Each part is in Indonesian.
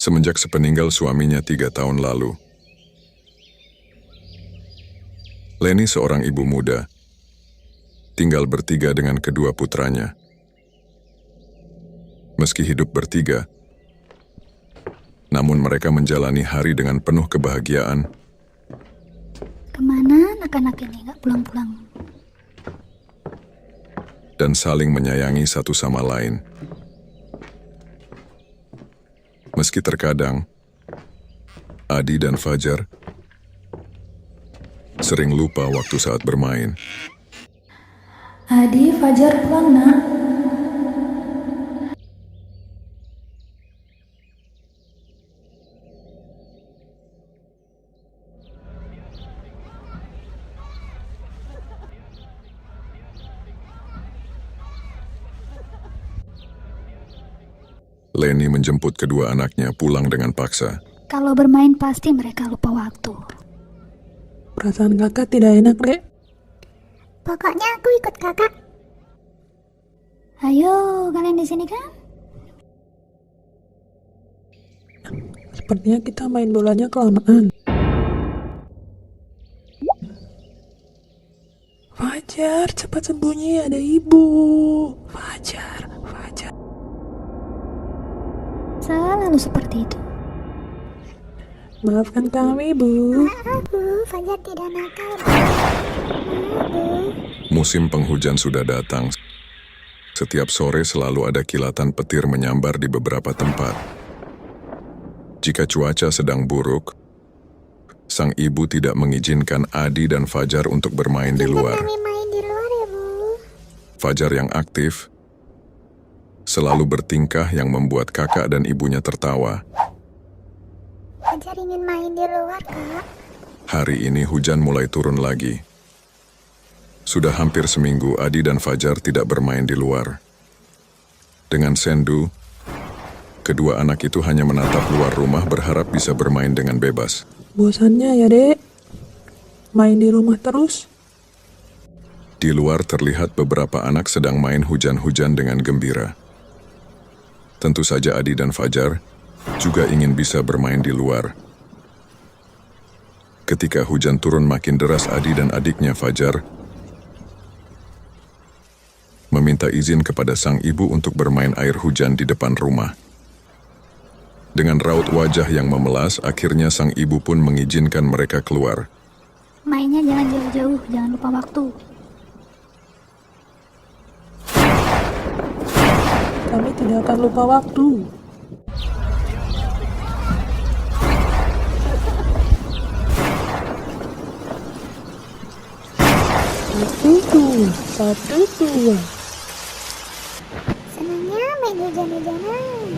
semenjak sepeninggal suaminya 3 tahun lalu. Leni seorang ibu muda, tinggal bertiga dengan kedua putranya. Meski hidup bertiga, namun mereka menjalani hari dengan penuh kebahagiaan. Kemana anak-anak ini nggak pulang-pulang? Dan saling menyayangi satu sama lain. Meski terkadang, Adi dan Fajar sering lupa waktu saat bermain. Adi, Fajar pulang nak. Leni menjemput kedua anaknya pulang dengan paksa. Kalau bermain pasti mereka lupa waktu. Perasaan kakak tidak enak, Dek. Pokoknya aku ikut kakak. Ayo, kalian di sini kan? Sepertinya kita main bolanya kelamaan. Fajar, cepat sembunyi, ada ibu. Fajar. Selalu seperti itu. Maafkan kami, Bu. Maaf Bu, Fajar tidak nakal. Maaf Bu. Musim penghujan sudah datang. Setiap sore selalu ada kilatan petir menyambar di beberapa tempat. Jika cuaca sedang buruk, sang ibu tidak mengizinkan Adi dan Fajar untuk bermain di Izinkan luar. kami main di luar ya Bu. Fajar yang aktif selalu bertingkah yang membuat kakak dan ibunya tertawa. Fajar ingin main di luar kak. Hari ini hujan mulai turun lagi. Sudah hampir seminggu Adi dan Fajar tidak bermain di luar. Dengan sendu, kedua anak itu hanya menatap luar rumah berharap bisa bermain dengan bebas. Bosannya ya, Dek. Main di rumah terus. Di luar terlihat beberapa anak sedang main hujan-hujan dengan gembira. Tentu saja Adi dan Fajar juga ingin bisa bermain di luar. Ketika hujan turun makin deras, Adi dan adiknya Fajar meminta izin kepada sang ibu untuk bermain air hujan di depan rumah. Dengan raut wajah yang memelas, akhirnya sang ibu pun mengizinkan mereka keluar. Mainnya jangan jauh-jauh, jangan lupa waktu. Kami tidak akan lupa waktu. Satu, dua. Senangnya main hujan-hujanan.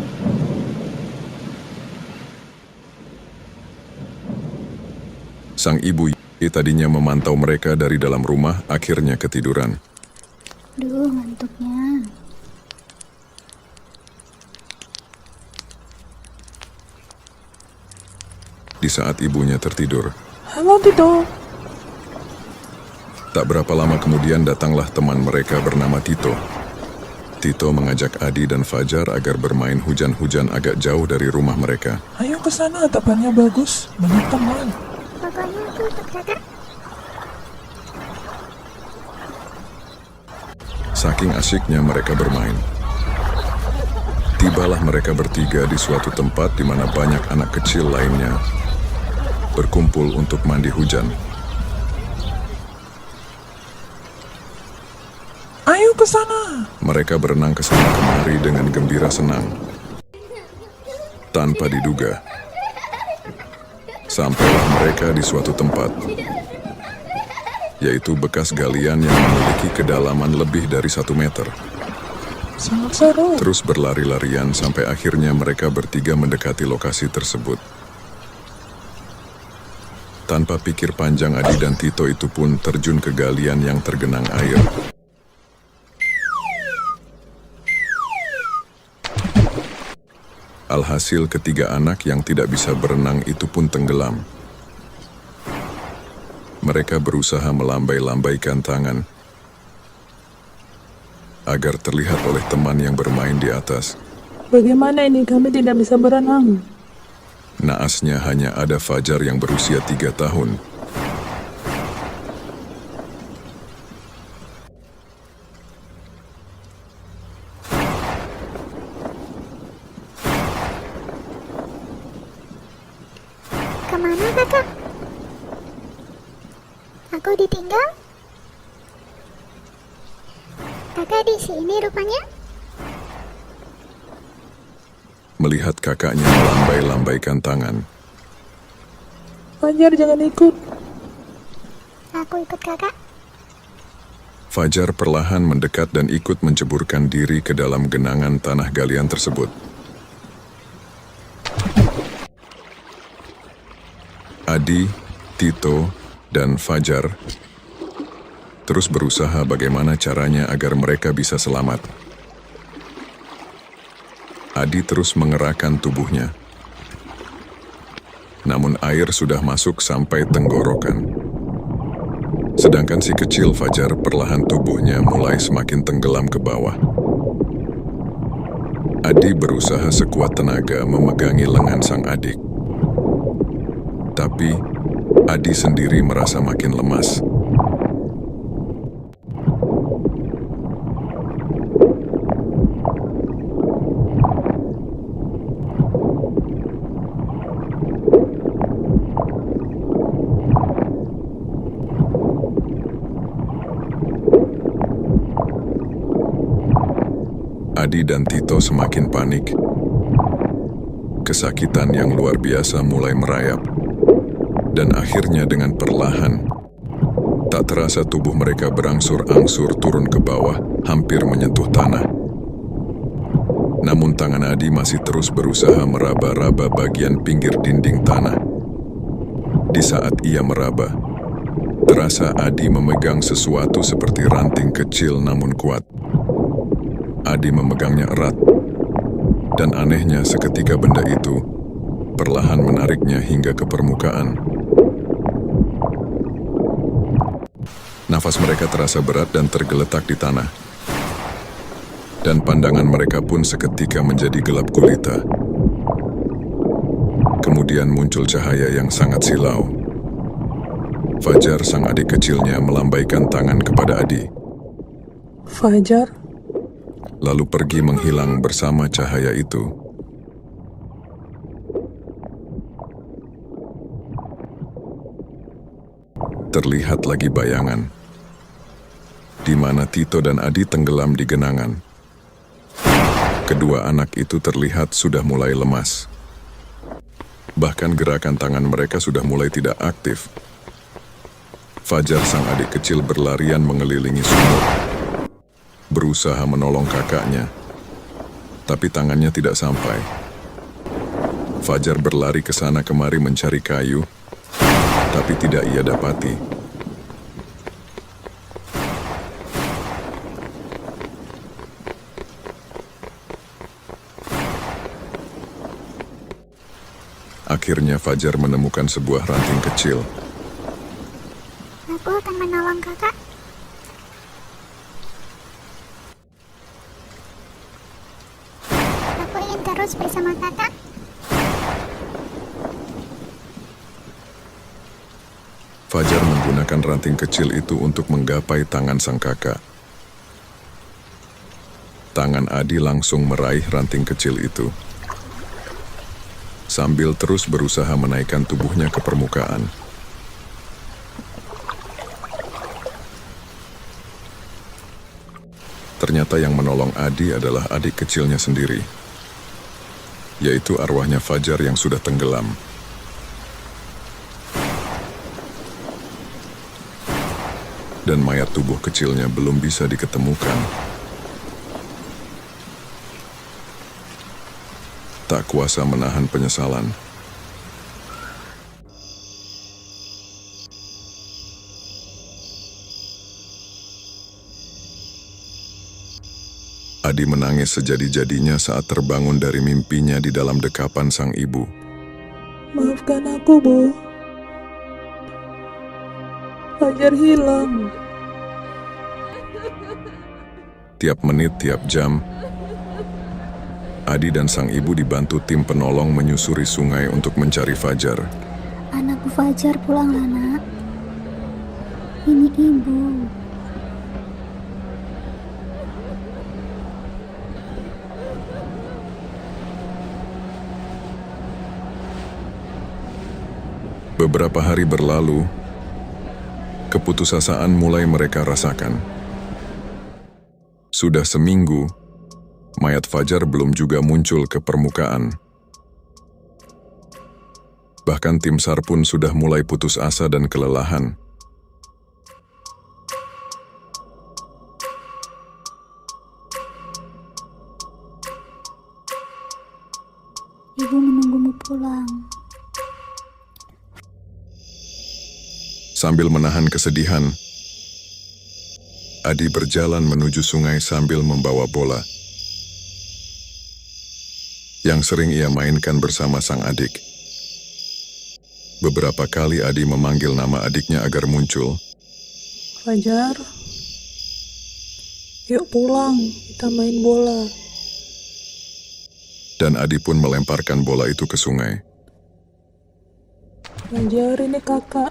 Sang ibu tadinya memantau mereka dari dalam rumah, akhirnya ketiduran. Duh, ngantuknya. Di saat ibunya tertidur, Halo, Tito. tak berapa lama kemudian datanglah teman mereka bernama Tito. Tito mengajak Adi dan Fajar agar bermain hujan-hujan agak jauh dari rumah mereka. Ayo ke sana, tapannya bagus. Banyak teman. Pokoknya aku ikut kakak. Saking asyiknya mereka bermain. Tibalah mereka bertiga di suatu tempat di mana banyak anak kecil lainnya berkumpul untuk mandi hujan. Ayo ke sana. Mereka berenang ke sana kemari dengan gembira senang. Tanpa diduga, sampailah mereka di suatu tempat, yaitu bekas galian yang memiliki kedalaman lebih dari 1 meter. Sangat seru. Terus berlari-larian sampai akhirnya mereka bertiga mendekati lokasi tersebut. Tanpa pikir panjang, Adi dan Tito itu pun terjun ke galian yang tergenang air. Alhasil ketiga anak yang tidak bisa berenang itu pun tenggelam. Mereka berusaha melambai-lambaikan tangan agar terlihat oleh teman yang bermain di atas. Bagaimana ini? Kami tidak bisa berenang. Naasnya hanya ada Fajar yang berusia 3 tahun. Kemana kakak? Aku ditinggal? Kakak di sini rupanya? Melihat kakaknya melambai-lambaikan tangan, Fajar jangan ikut. Aku ikut kakak. Fajar perlahan mendekat dan ikut menceburkan diri ke dalam genangan tanah galian tersebut. Adi, Tito, dan Fajar terus berusaha bagaimana caranya agar mereka bisa selamat. Adi terus mengerahkan tubuhnya. Namun air sudah masuk sampai tenggorokan. Sedangkan si kecil Fajar perlahan tubuhnya mulai semakin tenggelam ke bawah. Adi berusaha sekuat tenaga memegangi lengan sang adik. Tapi Adi sendiri merasa makin lemas. Adi dan Tito semakin panik. Kesakitan yang luar biasa mulai merayap. Dan akhirnya dengan perlahan, tak terasa tubuh mereka berangsur-angsur turun ke bawah, hampir menyentuh tanah. Namun tangan Adi masih terus berusaha meraba-raba bagian pinggir dinding tanah. Di saat ia meraba, terasa Adi memegang sesuatu seperti ranting kecil namun kuat. Adi memegangnya erat, dan anehnya seketika benda itu perlahan menariknya hingga ke permukaan. Nafas mereka terasa berat dan tergeletak di tanah. Dan pandangan mereka pun seketika menjadi gelap gulita. Kemudian muncul cahaya yang sangat silau. Fajar, sang adik kecilnya, melambaikan tangan kepada Adi, Fajar, lalu pergi menghilang bersama cahaya itu. Terlihat lagi bayangan, di mana Tito dan Adi tenggelam di genangan. Kedua anak itu terlihat sudah mulai lemas. Bahkan gerakan tangan mereka sudah mulai tidak aktif. Fajar, sang adik kecil, berlarian mengelilingi sumur, berusaha menolong kakaknya, tapi tangannya tidak sampai. Fajar berlari ke sana kemari mencari kayu, tapi tidak ia dapati. Akhirnya Fajar menemukan sebuah ranting kecil. Aku akan menolong kakak. Aku ingin terus bersama kakak. Fajar menggunakan ranting kecil itu untuk menggapai tangan sang kakak. Tangan Adi langsung meraih ranting kecil itu, sambil terus berusaha menaikkan tubuhnya ke permukaan. Ternyata yang menolong Adi adalah adik kecilnya sendiri, yaitu arwahnya Fajar yang sudah tenggelam. Dan mayat tubuh kecilnya belum bisa diketemukan. Tak kuasa menahan penyesalan, Adi menangis sejadi-jadinya saat terbangun dari mimpinya di dalam dekapan sang ibu. maafkan aku, Bu. Fajar hilang. Tiap menit, tiap jam, Adi dan sang ibu dibantu tim penolong menyusuri sungai untuk mencari Fajar. Anakku Fajar pulanglah, nak. Ini ibu. Beberapa hari berlalu, keputusasaan mulai mereka rasakan. Sudah seminggu, mayat Fajar belum juga muncul ke permukaan. Bahkan tim SAR pun sudah mulai putus asa dan kelelahan. Ibu menunggumu pulang. Sambil menahan kesedihan, Adi berjalan menuju sungai sambil membawa bola yang sering ia mainkan bersama sang adik. Beberapa kali Adi memanggil nama adiknya agar muncul. Fajar, yuk pulang, kita main bola. Dan Adi pun melemparkan bola itu ke sungai. Fajar, ini kakak.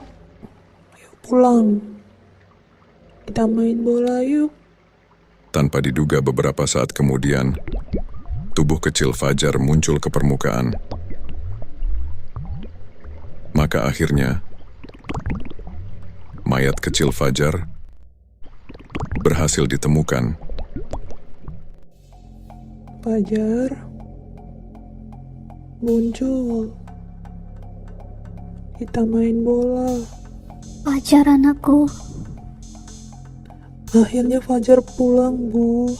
Yuk pulang, kita main bola yuk. Tanpa diduga beberapa saat kemudian, tubuh kecil Fajar muncul ke permukaan. Maka akhirnya, mayat kecil Fajar berhasil ditemukan. Fajar, muncul. Kita main bola. Fajar anakku. Akhirnya Fajar pulang, Bu.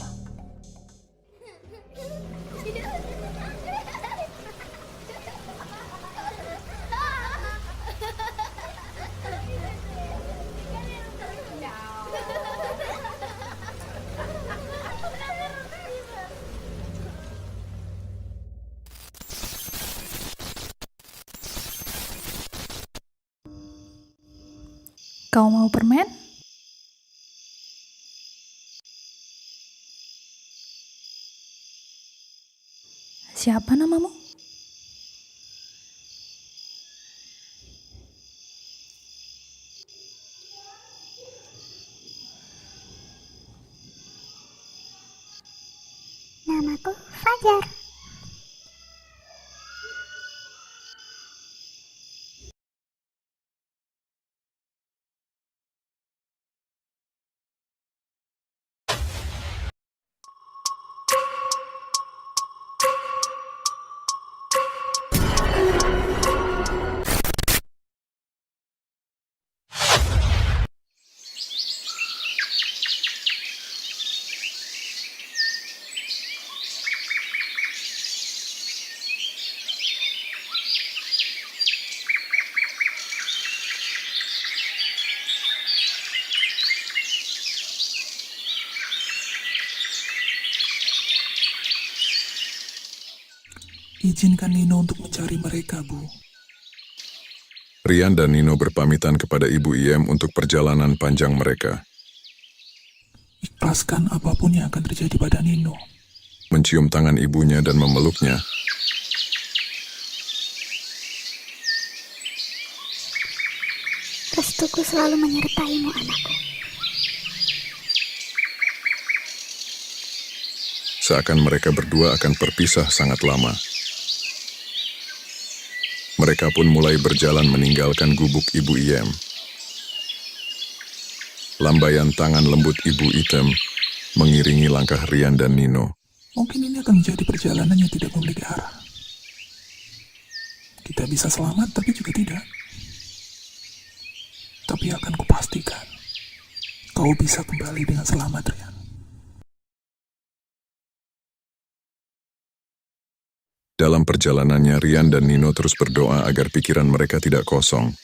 Kau mau permen? Siapa namamu? Namaku Fajar. Izinkan Nino untuk mencari mereka, Bu. Rian dan Nino berpamitan kepada Ibu Iem untuk perjalanan panjang mereka. Ikhlaskan apapun yang akan terjadi pada Nino. Mencium tangan ibunya dan memeluknya. Restuku selalu menyertaimu, anakku. Seakan mereka berdua akan berpisah sangat lama. Mereka pun mulai berjalan meninggalkan gubuk Ibu Iem. Lambaian tangan lembut Ibu Item mengiringi langkah Rian dan Nino. Mungkin ini akan menjadi perjalanan yang tidak memiliki arah. Kita bisa selamat, tapi juga tidak. Tapi akan kupastikan, kau bisa kembali dengan selamat, Rian. Dalam perjalanannya, Rian dan Nino terus berdoa agar pikiran mereka tidak kosong.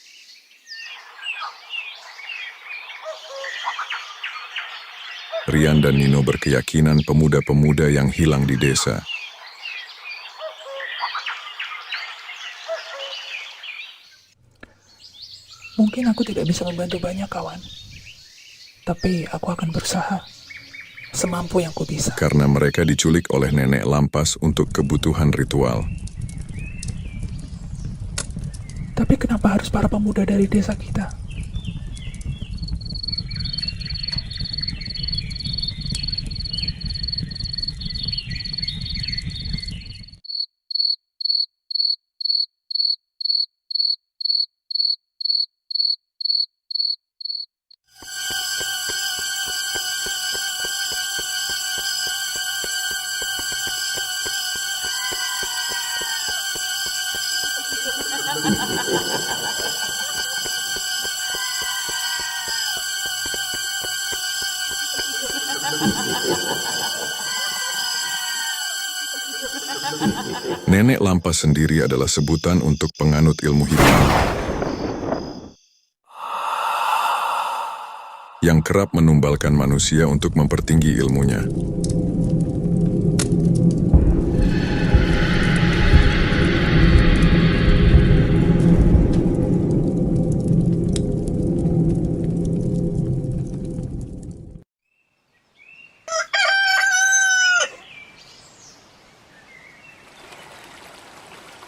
Rian dan Nino berkeyakinan pemuda-pemuda yang hilang di desa. Mungkin aku tidak bisa membantu banyak, kawan. Tapi aku akan berusaha. semampu yang ku bisa. karena mereka diculik oleh nenek lampas untuk kebutuhan ritual. Tapi kenapa harus para pemuda dari desa kita? Nenek lampas sendiri adalah sebutan untuk penganut ilmu hitam yang kerap menumbalkan manusia untuk mempertinggi ilmunya.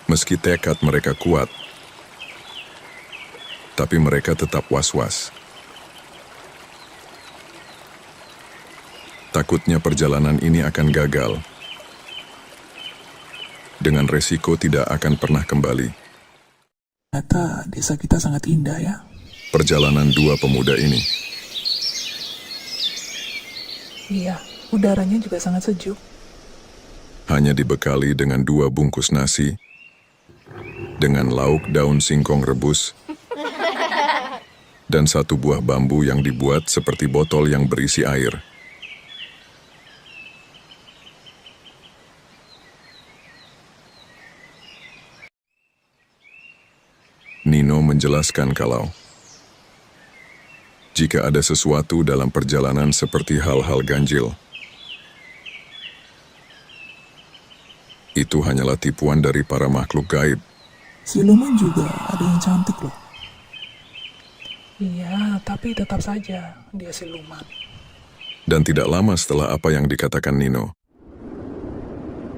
Meski tekad mereka kuat, tapi mereka tetap was-was. Takutnya perjalanan ini akan gagal, dengan resiko tidak akan pernah kembali. Ternyata desa kita sangat indah ya. Perjalanan dua pemuda ini, Iya, udaranya juga sangat sejuk. hanya dibekali dengan 2 bungkus nasi, dengan lauk daun singkong rebus, dan 1 buah bambu yang dibuat seperti botol yang berisi air. Nino menjelaskan kalau jika ada sesuatu dalam perjalanan seperti hal-hal ganjil, itu hanyalah tipuan dari para makhluk gaib. Siluman juga ada yang cantik loh. Iya, tapi tetap saja dia siluman. Dan tidak lama setelah apa yang dikatakan Nino,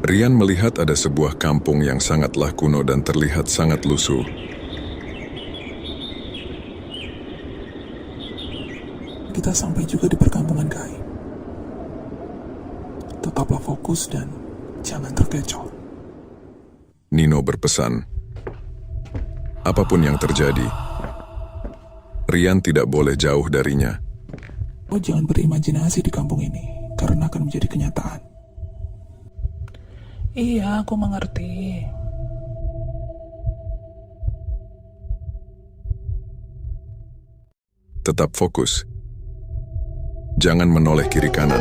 Rian melihat ada sebuah kampung yang sangatlah kuno dan terlihat sangat lusuh. Kita sampai juga di perkampungan gaib. Tetaplah fokus dan jangan terkecoh. Nino berpesan, apapun yang terjadi, Rian tidak boleh jauh darinya. Oh, jangan berimajinasi di kampung ini, karena akan menjadi kenyataan. Iya, aku mengerti. Tetap fokus. Jangan menoleh kiri kanan.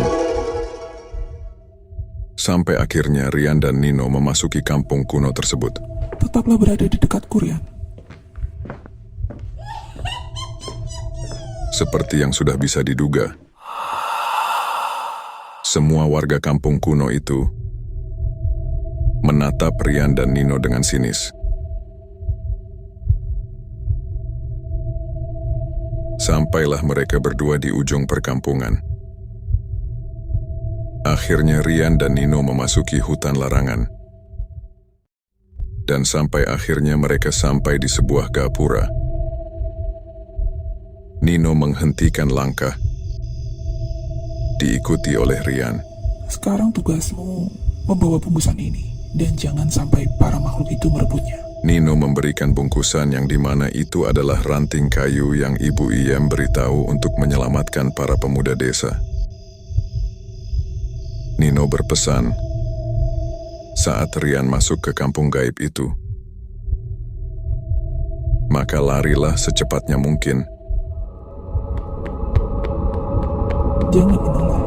Sampai akhirnya Rian dan Nino memasuki kampung kuno tersebut. Tetaplah berada di dekat Rian. Seperti yang sudah bisa diduga, semua warga kampung kuno itu menatap Rian dan Nino dengan sinis. Sampailah mereka berdua di ujung perkampungan. Akhirnya Rian dan Nino memasuki hutan larangan. Dan sampai akhirnya mereka sampai di sebuah gapura. Nino menghentikan langkah, diikuti oleh Rian. Sekarang tugasmu membawa bungkusan ini, dan jangan sampai para makhluk itu merebutnya. Nino memberikan bungkusan yang dimana itu adalah ranting kayu yang Ibu Iem beritahu untuk menyelamatkan para pemuda desa. Nino berpesan, saat Rian masuk ke kampung gaib itu, maka larilah secepatnya mungkin. Jangan menoleh.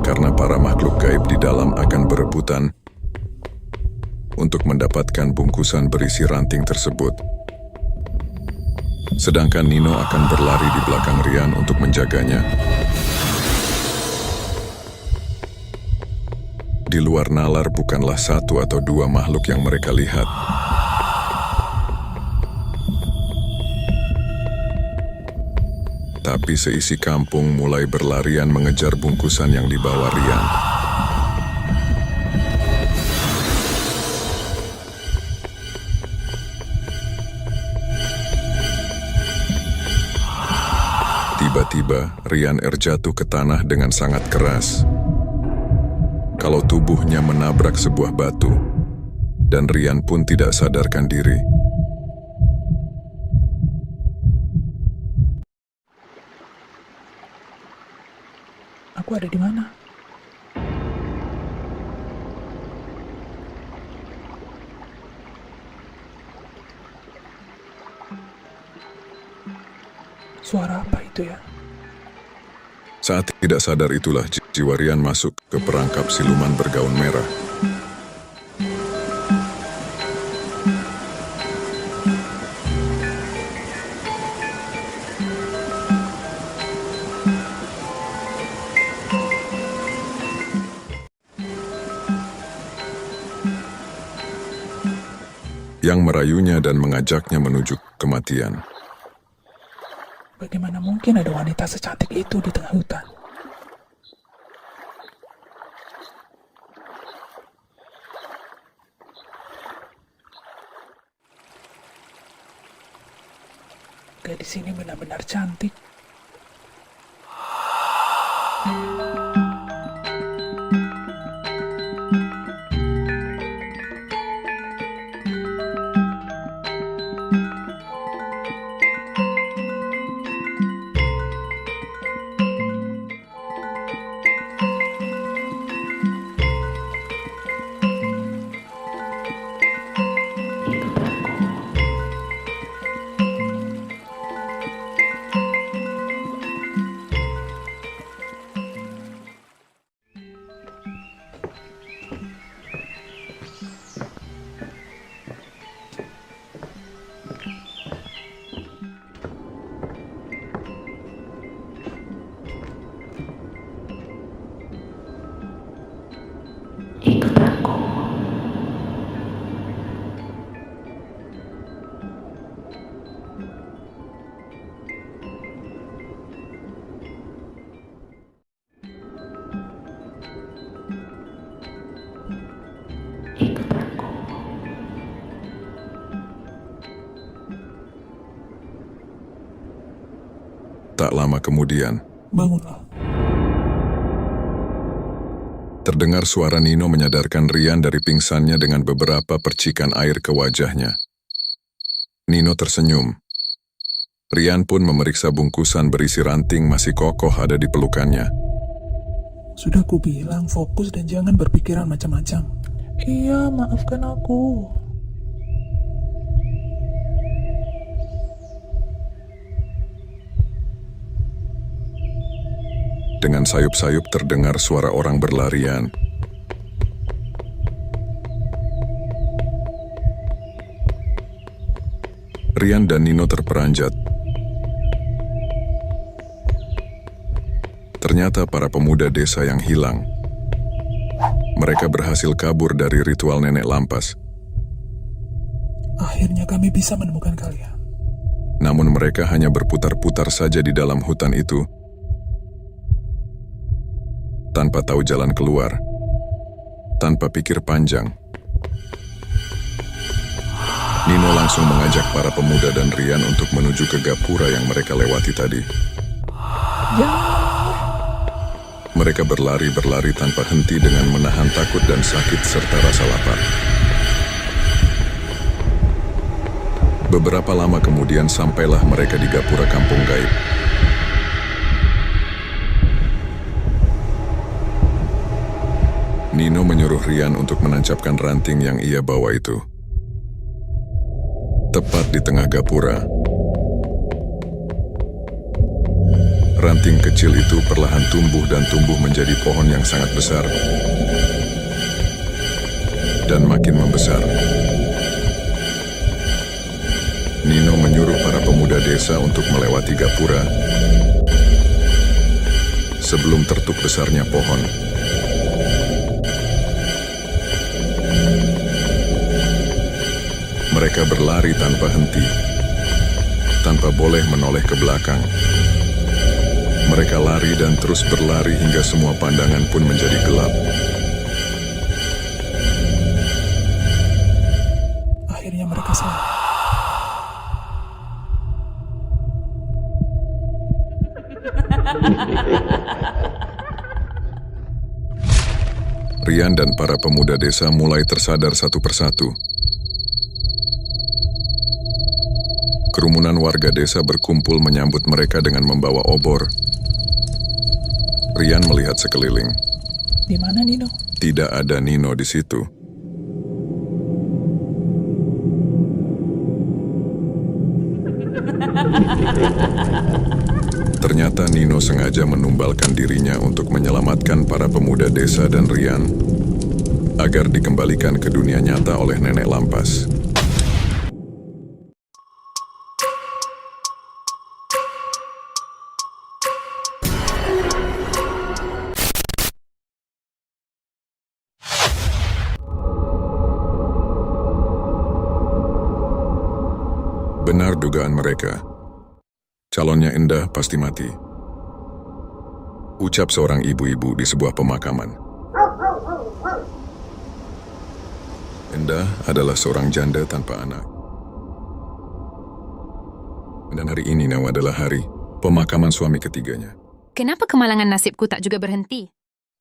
Karena para makhluk gaib di dalam akan berebutan untuk mendapatkan bungkusan berisi ranting tersebut. Sedangkan Nino akan berlari di belakang Rian untuk menjaganya. Di luar nalar bukanlah 1 atau 2 makhluk yang mereka lihat. Tetapi seisi kampung mulai berlarian mengejar bungkusan yang dibawa Rian. Tiba-tiba, Rian jatuh ke tanah dengan sangat keras. Kalau tubuhnya menabrak sebuah batu, dan Rian pun tidak sadarkan diri. Aku ada di mana? Suara apa itu ya? Saat tidak sadar itulah jiwa Rian masuk ke perangkap siluman bergaun merah. Yang merayunya dan mengajaknya menuju kematian. Bagaimana mungkin ada wanita secantik itu di tengah hutan? Gadis ini benar-benar cantik. Tak lama kemudian, Bangunlah. terdengar suara Nino menyadarkan Rian dari pingsannya dengan beberapa percikan air ke wajahnya. Nino tersenyum. Rian pun memeriksa bungkusan berisi ranting masih kokoh ada di pelukannya. Sudah kubilang fokus dan jangan berpikiran macam-macam. Iya, maafkan aku. Dengan sayup-sayup terdengar suara orang berlarian. Rian dan Nino terperanjat. Ternyata para pemuda desa yang hilang. Mereka berhasil kabur dari ritual nenek lampas. Akhirnya kami bisa menemukan kalian. Namun mereka hanya berputar-putar saja di dalam hutan itu, tanpa tahu jalan keluar, tanpa pikir panjang. Nino langsung mengajak para pemuda dan Rian untuk menuju ke gapura yang mereka lewati tadi. Mereka berlari-berlari tanpa henti dengan menahan takut dan sakit serta rasa lapar. Beberapa lama kemudian sampailah mereka di gapura kampung gaib. Nino menyuruh Rian untuk menancapkan ranting yang ia bawa itu. Tepat di tengah gapura, ranting kecil itu perlahan tumbuh dan tumbuh menjadi pohon yang sangat besar dan makin membesar. Nino menyuruh para pemuda desa untuk melewati gapura sebelum tertuk besarnya pohon. Mereka berlari tanpa henti, tanpa boleh menoleh ke belakang. Mereka lari dan terus berlari hingga semua pandangan pun menjadi gelap. Akhirnya mereka sampai. Rian dan para pemuda desa mulai tersadar satu persatu. Kerumunan warga desa berkumpul menyambut mereka dengan membawa obor. Rian melihat sekeliling. Di mana Nino? Tidak ada Nino di situ. Ternyata Nino sengaja menumbalkan dirinya untuk menyelamatkan para pemuda desa dan Rian agar dikembalikan ke dunia nyata oleh nenek lampas. Benar dugaan mereka. Calonnya Endah pasti mati. Ucap seorang ibu-ibu di sebuah pemakaman. Endah adalah seorang janda tanpa anak. Dan hari ini Nawa adalah hari pemakaman suami ketiganya. Kenapa kemalangan nasibku tak juga berhenti?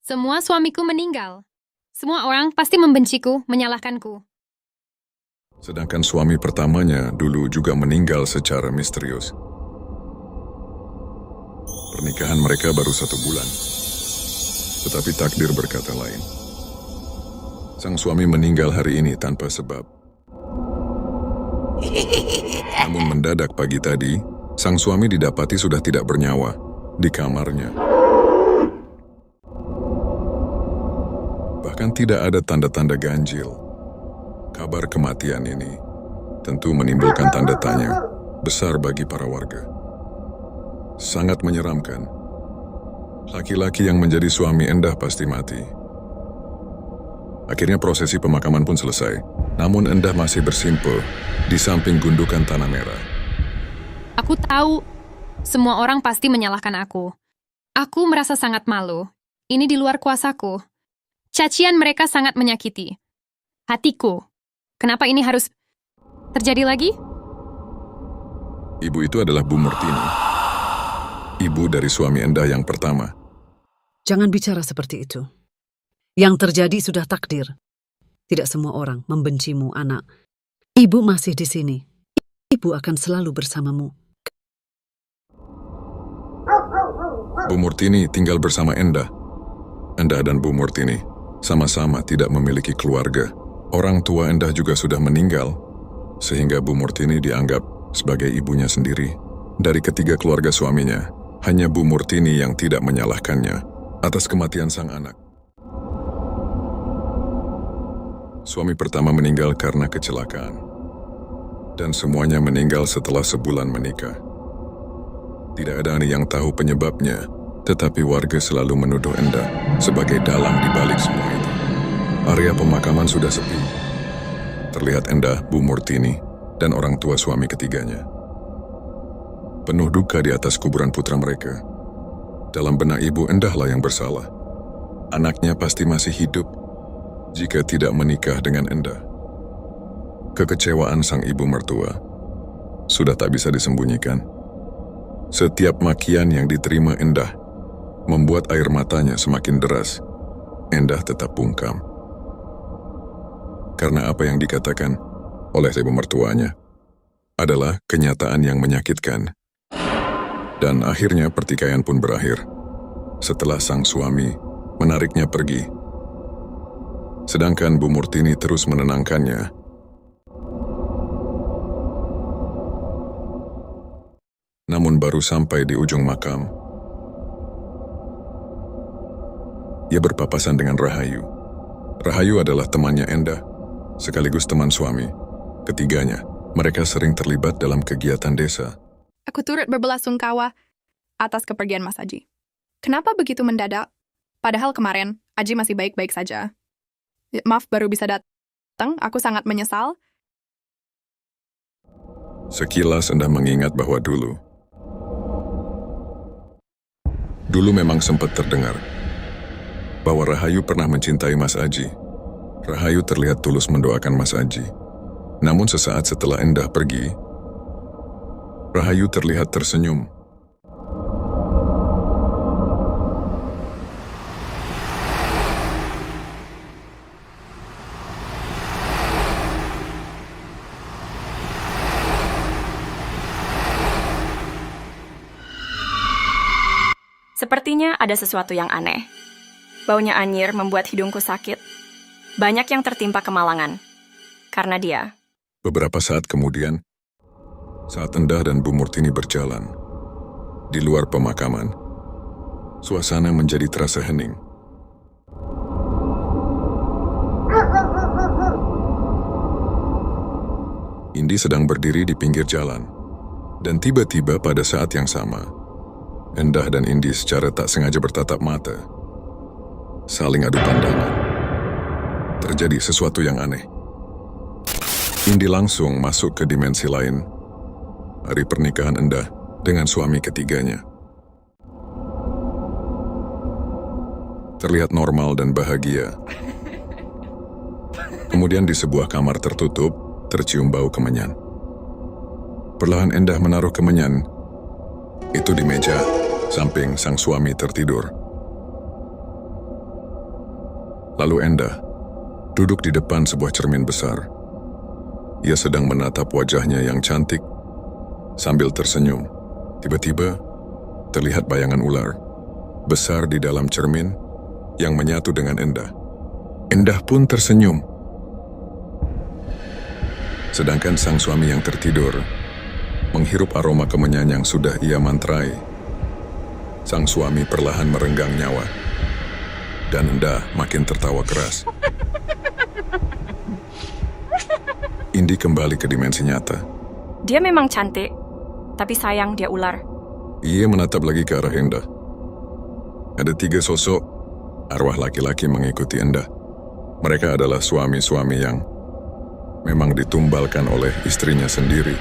Semua suamiku meninggal. Semua orang pasti membenciku, menyalahkanku. Sedangkan suami pertamanya dulu juga meninggal secara misterius. Pernikahan mereka baru 1 bulan. Tetapi takdir berkata lain. Sang suami meninggal hari ini tanpa sebab. Namun mendadak pagi tadi, sang suami didapati sudah tidak bernyawa di kamarnya. Bahkan tidak ada tanda-tanda ganjil. Kabar kematian ini tentu menimbulkan tanda tanya besar bagi para warga. Sangat menyeramkan. Laki-laki yang menjadi suami Endah pasti mati. Akhirnya prosesi pemakaman pun selesai. Namun Endah masih bersimpul di samping gundukan tanah merah. Aku tahu, semua orang pasti menyalahkan aku. Aku merasa sangat malu. Ini di luar kuasaku. Cacian mereka sangat menyakiti hatiku. Kenapa ini harus terjadi lagi? Ibu itu adalah Bu Murtini. Ibu dari suami Endah yang pertama. Jangan bicara seperti itu. Yang terjadi sudah takdir. Tidak semua orang membencimu, anak. Ibu masih di sini. Ibu akan selalu bersamamu. Bu Murtini tinggal bersama Endah. Endah dan Bu Murtini sama-sama tidak memiliki keluarga. Orang tua Endah juga sudah meninggal, sehingga Bu Murtini dianggap sebagai ibunya sendiri. Dari ketiga keluarga suaminya, hanya Bu Murtini yang tidak menyalahkannya atas kematian sang anak. Suami pertama meninggal karena kecelakaan, dan semuanya meninggal setelah sebulan menikah. Tidak ada yang tahu penyebabnya, tetapi warga selalu menuduh Endah sebagai dalang di balik semua itu. Area pemakaman sudah sepi. Terlihat Endah, Bu Murtini, dan orang tua suami ketiganya. Penuh duka di atas kuburan putra mereka. Dalam benak ibu, Endahlah yang bersalah. Anaknya pasti masih hidup jika tidak menikah dengan Endah. Kekecewaan sang ibu mertua sudah tak bisa disembunyikan. Setiap makian yang diterima Endah membuat air matanya semakin deras. Endah tetap bungkam. Karena apa yang dikatakan oleh ibu mertuanya adalah kenyataan yang menyakitkan. Dan akhirnya pertikaian pun berakhir setelah sang suami menariknya pergi. Sedangkan Bu Murtini terus menenangkannya. Namun baru sampai di ujung makam, ia berpapasan dengan Rahayu. Rahayu adalah temannya Endah, sekaligus teman suami. Ketiganya, mereka sering terlibat dalam kegiatan desa. Aku turut berbelasungkawa atas kepergian Mas Aji. Kenapa begitu mendadak? Padahal kemarin, Aji masih baik-baik saja. Maaf baru bisa datang, aku sangat menyesal. Sekilas Endah mengingat bahwa dulu Dulu memang sempat terdengar bahwa Rahayu pernah mencintai Mas Aji. Rahayu terlihat tulus mendoakan Mas Aji. Namun sesaat setelah Endah pergi, Rahayu terlihat tersenyum. Sepertinya ada sesuatu yang aneh. Baunya anyir membuat hidungku sakit. Banyak yang tertimpa kemalangan. Karena dia. Beberapa saat kemudian, saat Endah dan Bu Murtini berjalan di luar pemakaman, suasana menjadi terasa hening. Indi sedang berdiri di pinggir jalan, dan tiba-tiba pada saat yang sama, Endah dan Indi secara tak sengaja bertatap mata, saling adu pandangan. Terjadi sesuatu yang aneh. Indi langsung masuk ke dimensi lain, hari pernikahan Endah dengan suami ketiganya. Terlihat normal dan bahagia. Kemudian di sebuah kamar tertutup, tercium bau kemenyan. Perlahan Endah menaruh kemenyan itu di meja, samping sang suami tertidur. Lalu Endah duduk di depan sebuah cermin besar. Ia sedang menatap wajahnya yang cantik sambil tersenyum. Tiba-tiba terlihat bayangan ular besar di dalam cermin yang menyatu dengan Endah. Endah pun tersenyum. Sedangkan sang suami yang tertidur menghirup aroma kemenyan yang sudah ia mantrai. Sang suami perlahan merenggang nyawa, dan Endah makin tertawa keras. Indi kembali ke dimensi nyata. Dia memang cantik, tapi sayang dia ular. Ia menatap lagi ke arah Endah. Ada 3 sosok arwah laki-laki mengikuti Endah. Mereka adalah suami-suami yang memang ditumbalkan oleh istrinya sendiri.